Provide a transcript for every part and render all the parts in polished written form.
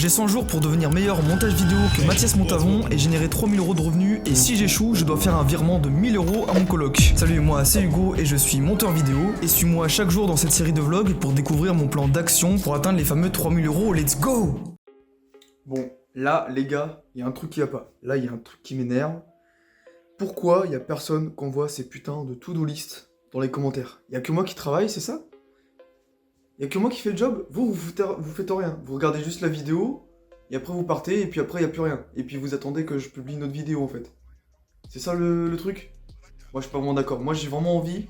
J'ai 100 jours pour devenir meilleur en montage vidéo que Mathias Montavon et générer 3000 € de revenus, et si j'échoue, je dois faire un virement de 1000 € à mon coloc. Salut, moi c'est Hugo et je suis monteur vidéo, et suis-moi chaque jour dans cette série de vlogs pour découvrir mon plan d'action pour atteindre les fameux 3000 €, let's go! Bon, là les gars, il y a un truc qui va pas. Là il y a un truc qui m'énerve. Pourquoi il y a personne qui envoie ces putains de to-do list dans les commentaires? Il y a que moi qui travaille, c'est ça? Il y a que moi qui fais le job? Vous faites rien. Vous regardez juste la vidéo, et après vous partez, et puis après il n'y a plus rien. Et puis vous attendez que je publie une autre vidéo en fait. C'est ça le truc? Moi je suis pas vraiment d'accord. Moi j'ai vraiment envie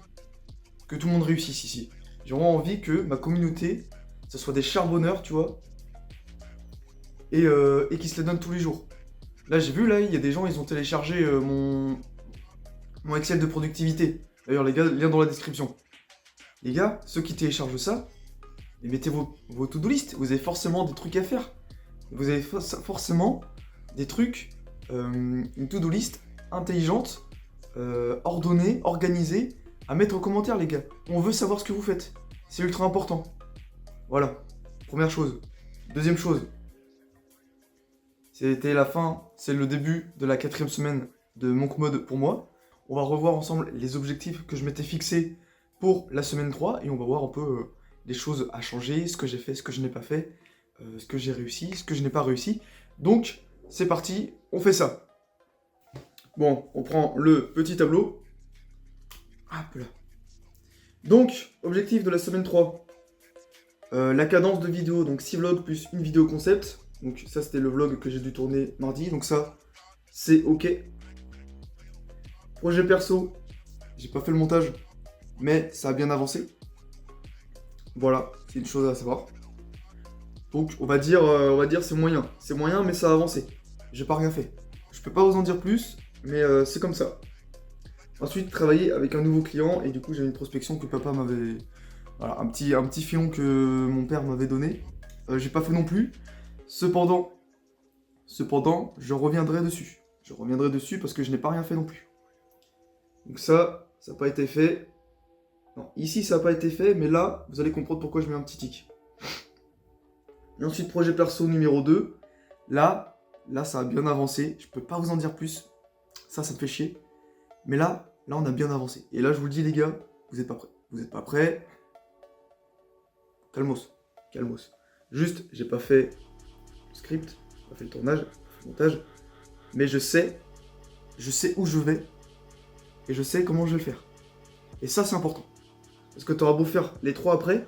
que tout le monde réussisse ici. J'ai vraiment envie que ma communauté, ce soit des charbonneurs, tu vois, et qui se les donnent tous les jours. Là j'ai vu, là il y a des gens, ils ont téléchargé mon Excel de productivité. D'ailleurs les gars, lien dans la description. Les gars, ceux qui téléchargent ça, et mettez vos to-do list, vous avez forcément des trucs à faire. Vous avez forcément des trucs, une to-do list intelligente, ordonnée, organisée, à mettre en commentaire les gars. On veut savoir ce que vous faites. C'est ultra important. Voilà, première chose. Deuxième chose, c'était la fin, c'est le début de la 4e semaine de Monk Mode pour moi. On va revoir ensemble les objectifs que je m'étais fixés pour la semaine 3 et on va voir un peu les choses à changer, ce que j'ai fait, ce que je n'ai pas fait, ce que j'ai réussi, ce que je n'ai pas réussi. Donc, c'est parti, on fait ça. Bon, on prend le petit tableau. Hop là. Donc, objectif de la semaine 3. La cadence de vidéo, donc 6 vlogs plus une vidéo concept. Donc ça, c'était le vlog que j'ai dû tourner mardi. Donc ça, c'est ok. Projet perso, j'ai pas fait le montage, mais ça a bien avancé. Voilà, c'est une chose à savoir. Donc on va dire c'est moyen. C'est moyen, mais ça a avancé. J'ai pas rien fait. Je peux pas vous en dire plus, mais c'est comme ça. Ensuite, travailler avec un nouveau client, et du coup j'ai une prospection que papa m'avait... Voilà, un petit filon que mon père m'avait donné. J'ai pas fait non plus. Cependant, je reviendrai dessus. Je reviendrai dessus parce que je n'ai pas rien fait non plus. Donc ça n'a pas été fait. Non, ici ça n'a pas été fait, mais là, vous allez comprendre pourquoi je mets un petit tic. Et ensuite, projet perso numéro 2. Là, ça a bien avancé. Je peux pas vous en dire plus. Ça me fait chier. Mais là, on a bien avancé. Et là, je vous le dis, les gars, vous n'êtes pas prêts. Vous n'êtes pas prêts. Calmos. Juste, j'ai pas fait le script, j'ai pas fait le tournage, j'ai pas fait le montage. Mais je sais où je vais. Et je sais comment je vais le faire. Et ça, c'est important. Parce que t'auras beau faire les 3 après,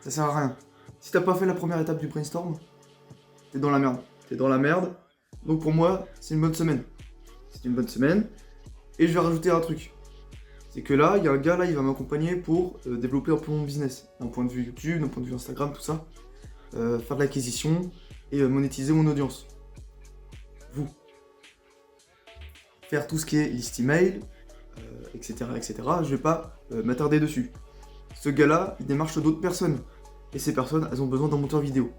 ça sert à rien. Si t'as pas fait la première étape du brainstorm, t'es dans la merde. Donc pour moi, c'est une bonne semaine. C'est une bonne semaine. Et je vais rajouter un truc. C'est que là, il y a un gars, là, il va m'accompagner pour développer un peu mon business. D'un point de vue YouTube, d'un point de vue Instagram, tout ça. Faire de l'acquisition et monétiser mon audience. Vous. Faire tout ce qui est liste email, etc. Je vais pas m'attarder dessus. Ce gars-là, il démarche d'autres personnes. Et ces personnes, elles ont besoin d'un monteur vidéo.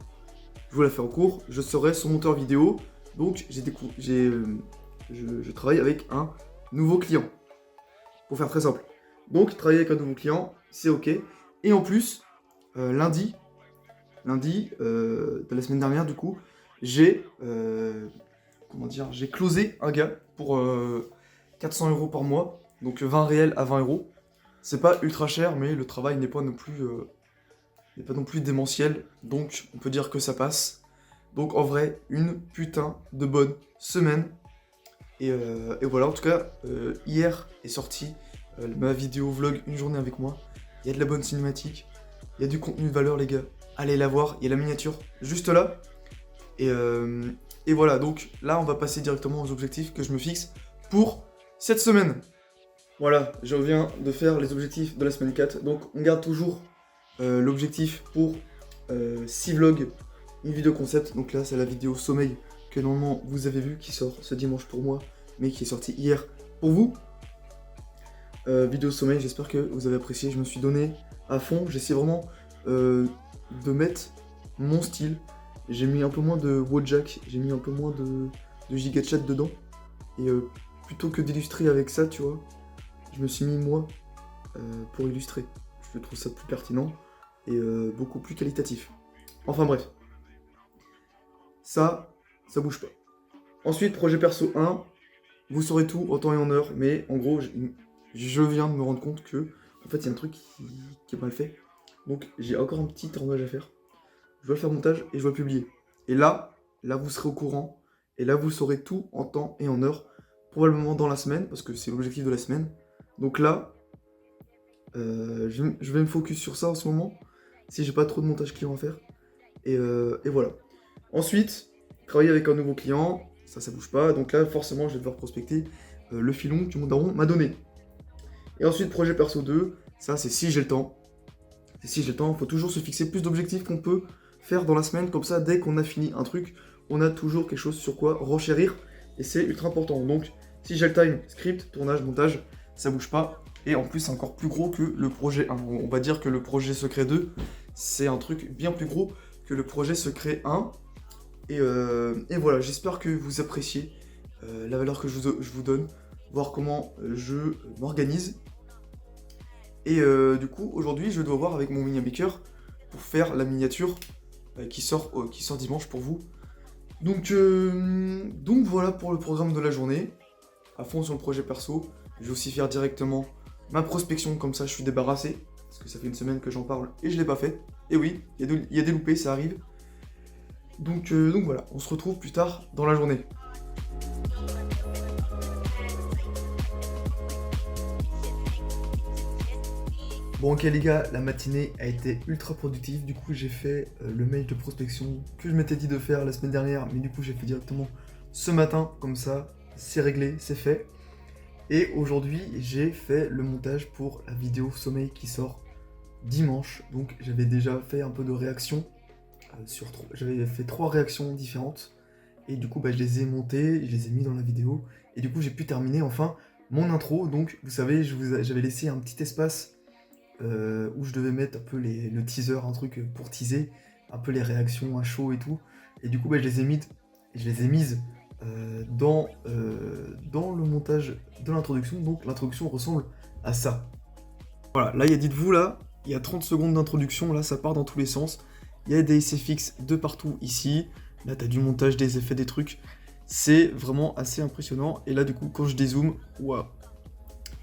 Je vous la fais en cours, je serai son monteur vidéo. Donc, je travaille avec un nouveau client. Pour faire très simple. Donc, travailler avec un nouveau client, c'est ok. Et en plus, lundi de la semaine dernière, du coup, j'ai closé un gars pour 400 € par mois. Donc 20 réels à 20 €. C'est pas ultra cher, mais le travail n'est pas non plus démentiel. Donc on peut dire que ça passe. Donc en vrai, une putain de bonne semaine. Et voilà, en tout cas, hier est sortie ma vidéo vlog une journée avec moi. Il y a de la bonne cinématique. Il y a du contenu de valeur, les gars. Allez la voir, il y a la miniature juste là. Et voilà, donc là, on va passer directement aux objectifs que je me fixe pour cette semaine. Voilà, je reviens de faire les objectifs de la semaine 4. Donc, on garde toujours l'objectif pour 6 vlogs, une vidéo concept. Donc là, c'est la vidéo sommeil que normalement vous avez vu, qui sort ce dimanche pour moi, mais qui est sortie hier pour vous. Vidéo sommeil, j'espère que vous avez apprécié. Je me suis donné à fond. J'essaie vraiment de mettre mon style. J'ai mis un peu moins de Wojak, j'ai mis un peu moins de gigachat dedans. Et plutôt que d'illustrer avec ça, tu vois, je me suis mis moi pour illustrer. Je trouve ça plus pertinent et beaucoup plus qualitatif. Enfin bref. ça bouge pas. Ensuite, projet perso 1, vous saurez tout en temps et en heure, mais en gros, je viens de me rendre compte que, en fait, il y a un truc qui est mal fait. Donc, j'ai encore un petit tournage à faire. Je dois le faire montage et je dois le publier. Et là, vous serez au courant, et là, vous saurez tout en temps et en heure, probablement dans la semaine, parce que c'est l'objectif de la semaine. Donc là, je vais me focus sur ça en ce moment, si j'ai pas trop de montage client à faire. Et voilà. Ensuite, travailler avec un nouveau client, ça bouge pas. Donc là, forcément, je vais devoir prospecter le filon que mon daron m'a donné. Et ensuite, projet perso 2, ça c'est si j'ai le temps. Et si j'ai le temps, il faut toujours se fixer plus d'objectifs qu'on peut faire dans la semaine. Comme ça, dès qu'on a fini un truc, on a toujours quelque chose sur quoi renchérir. Et c'est ultra important. Donc, si j'ai le time, script, tournage, montage, ça bouge pas. Et en plus, c'est encore plus gros que le projet 1. On va dire que le projet secret 2, c'est un truc bien plus gros que le projet secret 1. Et voilà, j'espère que vous appréciez la valeur que je vous donne, voir comment je m'organise. Et du coup, aujourd'hui, je dois voir avec mon mini maker pour faire la miniature qui sort dimanche pour vous. Donc voilà pour le programme de la journée. À fond sur le projet perso. Je vais aussi faire directement ma prospection, comme ça je suis débarrassé. Parce que ça fait une semaine que j'en parle et je l'ai pas fait. Et oui, il y a des loupés, ça arrive. Donc voilà, on se retrouve plus tard dans la journée. Bon ok les gars, la matinée a été ultra productive, du coup j'ai fait le mail de prospection que je m'étais dit de faire la semaine dernière, mais du coup j'ai fait directement ce matin, comme ça c'est réglé, c'est fait. Et aujourd'hui j'ai fait le montage pour la vidéo sommeil qui sort dimanche, donc j'avais déjà fait un peu de réaction, j'avais fait 3 réactions différentes, et du coup je les ai montées, je les ai mis dans la vidéo, et du coup j'ai pu terminer enfin mon intro. Donc vous savez, j'avais laissé un petit espace où je devais mettre un peu le teaser, un truc pour teaser, un peu les réactions à chaud et tout. Et du coup, je les ai mises dans le montage de l'introduction. Donc l'introduction ressemble à ça. Voilà, là, dites-vous, là, il y a 30 secondes d'introduction, là, ça part dans tous les sens. Il y a des SFX de partout ici. Là, t'as du montage, des effets, des trucs. C'est vraiment assez impressionnant. Et là, du coup, quand je dézoome, waouh!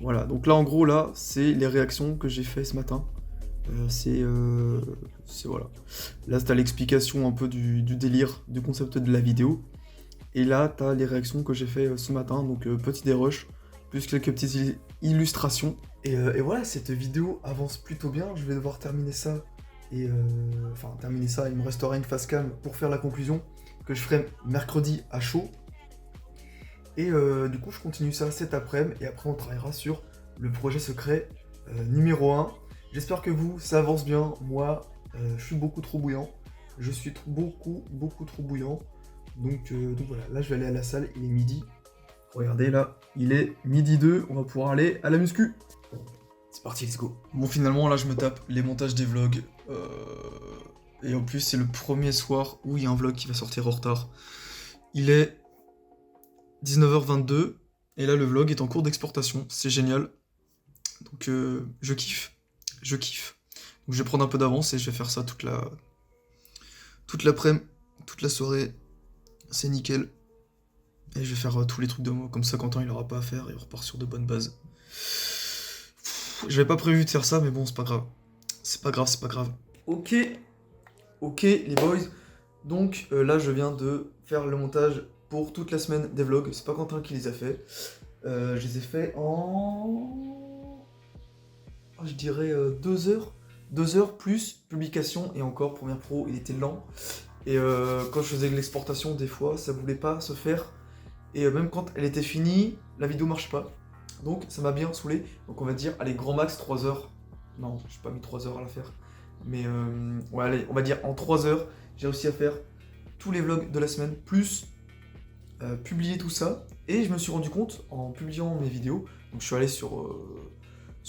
Voilà, donc là en gros là, c'est les réactions que j'ai fait ce matin. C'est voilà. Là t'as l'explication un peu du délire, du concept de la vidéo. Et là t'as les réactions que j'ai fait ce matin, donc petit dérush, plus quelques petites illustrations. Et voilà, cette vidéo avance plutôt bien, je vais devoir terminer ça. Et il me restera une face cam pour faire la conclusion, que je ferai mercredi à chaud. Et du coup, je continue ça cet après-midi, et après on travaillera sur le projet secret numéro 1. J'espère que vous, ça avance bien. Moi, je suis beaucoup trop bouillant. Je suis beaucoup trop bouillant. Donc voilà, là je vais aller à la salle, il est midi. Regardez là, il est midi 2, on va pouvoir aller à la muscu. C'est parti, let's go. Bon, finalement, là je me tape les montages des vlogs. Et en plus, c'est le premier soir où il y a un vlog qui va sortir en retard. Il est 19h22, et là le vlog est en cours d'exportation, c'est génial. Donc je kiffe. Donc je vais prendre un peu d'avance et je vais faire ça toute l'après-midi, toute la soirée, c'est nickel. Et je vais faire tous les trucs de moi, comme ça Quentin il aura pas à faire et on repart sur de bonnes bases. J'avais pas prévu de faire ça, mais bon, c'est pas grave. C'est pas grave. Ok les boys, donc là je viens de faire le montage pour toute la semaine des vlogs, c'est pas Quentin qui les a fait. Je les ai fait en... je dirais 2 heures. 2 heures plus publication, et encore, Premiere Pro, il était lent. Et quand je faisais de l'exportation, des fois, ça voulait pas se faire. Et même quand elle était finie, la vidéo marche pas. Donc ça m'a bien saoulé. Donc on va dire, allez, grand max 3 heures. Non, j'ai pas mis 3 heures à la faire. Mais ouais, allez, on va dire en 3 heures, j'ai réussi à faire tous les vlogs de la semaine, plus publier tout ça. Et je me suis rendu compte en publiant mes vidéos, donc je suis allé sur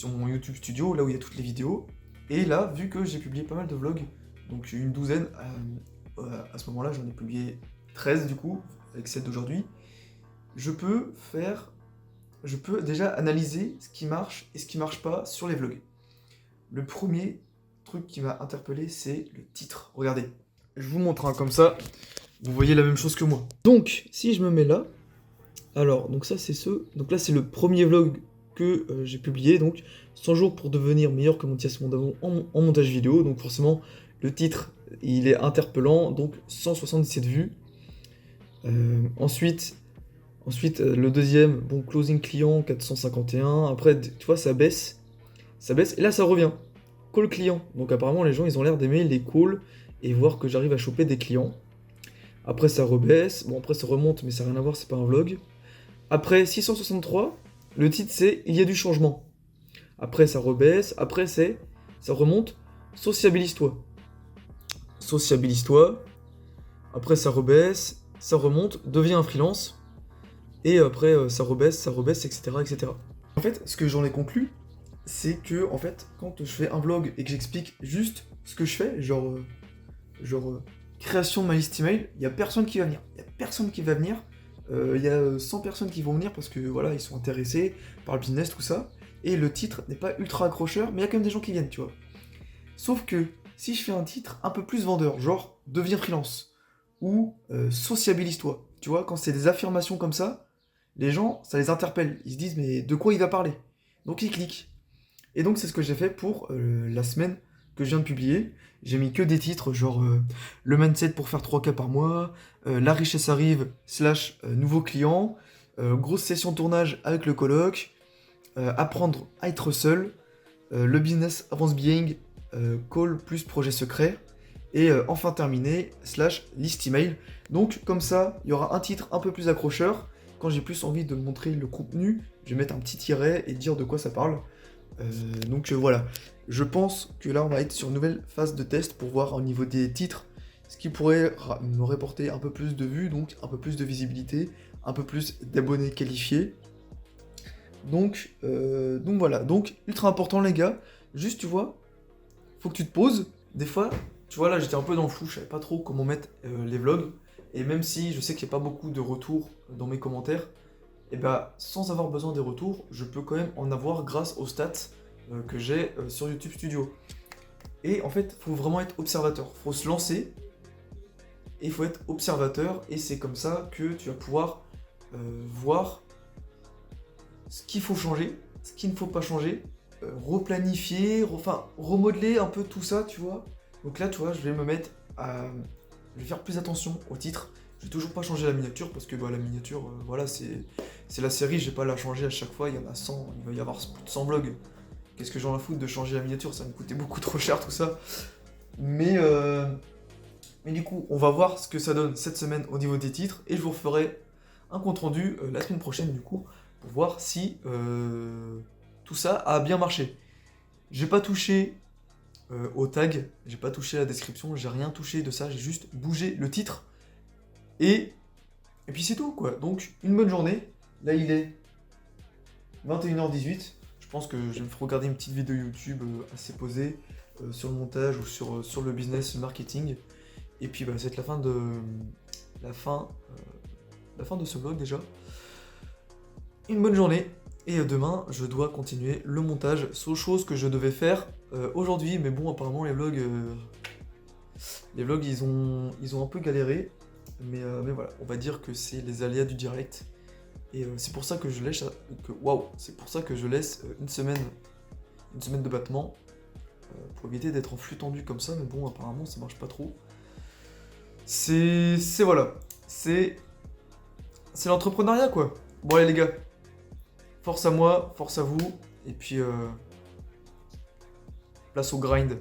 mon YouTube Studio, là où il y a toutes les vidéos. Et là, vu que j'ai publié pas mal de vlogs, donc une douzaine, à ce moment-là j'en ai publié 13 du coup, avec celle d'aujourd'hui, je peux déjà analyser ce qui marche et ce qui marche pas sur les vlogs. Le premier truc qui m'a interpellé, c'est le titre. Regardez, je vous montre comme ça. vous voyez la même chose que moi. Donc, si je me mets là, alors, donc ça c'est donc là c'est le premier vlog que j'ai publié, donc 100 jours pour devenir meilleur que Mathias Mondavon en montage vidéo, donc forcément le titre il est interpellant, donc 177 vues. Ensuite, le deuxième, bon, closing client 451, après tu vois ça baisse, et là ça revient, call client, donc apparemment les gens ils ont l'air d'aimer les calls et voir que j'arrive à choper des clients. Après ça rebaisse, bon après ça remonte mais ça n'a rien à voir, c'est pas un vlog. Après 663, le titre c'est il y a du changement. Après ça rebaisse, après ça remonte, sociabilise-toi. Sociabilise-toi, après ça rebaisse, ça remonte, deviens un freelance, et après ça rebaisse, etc., etc. En fait, ce que j'en ai conclu, c'est que en fait, quand je fais un vlog et que j'explique juste ce que je fais, genre création de ma liste email, il y a personne qui va venir. Il y a 100 personnes qui vont venir parce que voilà, ils sont intéressés par le business, tout ça. Et le titre n'est pas ultra accrocheur, mais il y a quand même des gens qui viennent, tu vois. Sauf que si je fais un titre un peu plus vendeur, genre deviens freelance ou sociabilise-toi, tu vois, quand c'est des affirmations comme ça, les gens, ça les interpelle. Ils se disent mais de quoi il va parler? Donc ils cliquent. Et donc c'est ce que j'ai fait pour la semaine que je viens de publier. J'ai mis que des titres genre le mindset pour faire 3K par mois, la richesse arrive, / nouveau client, grosse session tournage avec le coloc, apprendre à être seul, le business avance bien, call plus projet secret, et enfin terminé, / liste email. Donc comme ça, il y aura un titre un peu plus accrocheur. Quand j'ai plus envie de montrer le contenu, je vais mettre un petit tiret et dire de quoi ça parle. Donc voilà, je pense que là on va être sur une nouvelle phase de test pour voir au niveau des titres ce qui pourrait me rapporter un peu plus de vues, donc un peu plus de visibilité, un peu plus d'abonnés qualifiés. Donc voilà, donc ultra important les gars, juste tu vois, faut que tu te poses. Des fois, tu vois là j'étais un peu dans le flou, je savais pas trop comment mettre les vlogs, et même si je sais qu'il n'y a pas beaucoup de retours dans mes commentaires, et bah sans avoir besoin des retours, je peux quand même en avoir grâce aux stats que j'ai sur YouTube Studio. Et en fait, faut vraiment être observateur, faut se lancer, et il faut être observateur, et c'est comme ça que tu vas pouvoir voir ce qu'il faut changer, ce qu'il ne faut pas changer, replanifier, remodeler un peu tout ça, tu vois. Donc là, tu vois, je vais faire plus attention au titre. Je vais toujours pas changer la miniature parce que bah, la miniature, voilà, c'est la série, je vais pas la changer à chaque fois, il y en a 100, il va y avoir plus de 100 vlogs. Qu'est-ce que j'en ai à foutre de changer la miniature, ça me coûtait beaucoup trop cher tout ça. Mais du coup, on va voir ce que ça donne cette semaine au niveau des titres et je vous referai un compte rendu la semaine prochaine du coup pour voir si tout ça a bien marché. J'ai pas touché au tag, j'ai pas touché à la description, j'ai rien touché de ça, j'ai juste bougé le titre. Et puis c'est tout quoi, donc une bonne journée, là il est 21h18, je pense que je vais me regarder une petite vidéo YouTube assez posée sur le montage ou sur le business, le marketing, et puis bah, c'est la fin de ce vlog déjà. Une bonne journée, et demain je dois continuer le montage, sauf chose que je devais faire aujourd'hui, mais bon apparemment les vlogs ils ont un peu galéré. Mais voilà, on va dire que c'est les aléas du direct. Et c'est pour ça que je laisse, une semaine de battement pour éviter d'être en flux tendu comme ça. Mais bon, apparemment, ça marche pas trop. C'est voilà, c'est l'entrepreneuriat quoi. Bon allez les gars, force à moi, force à vous, et puis place au grind.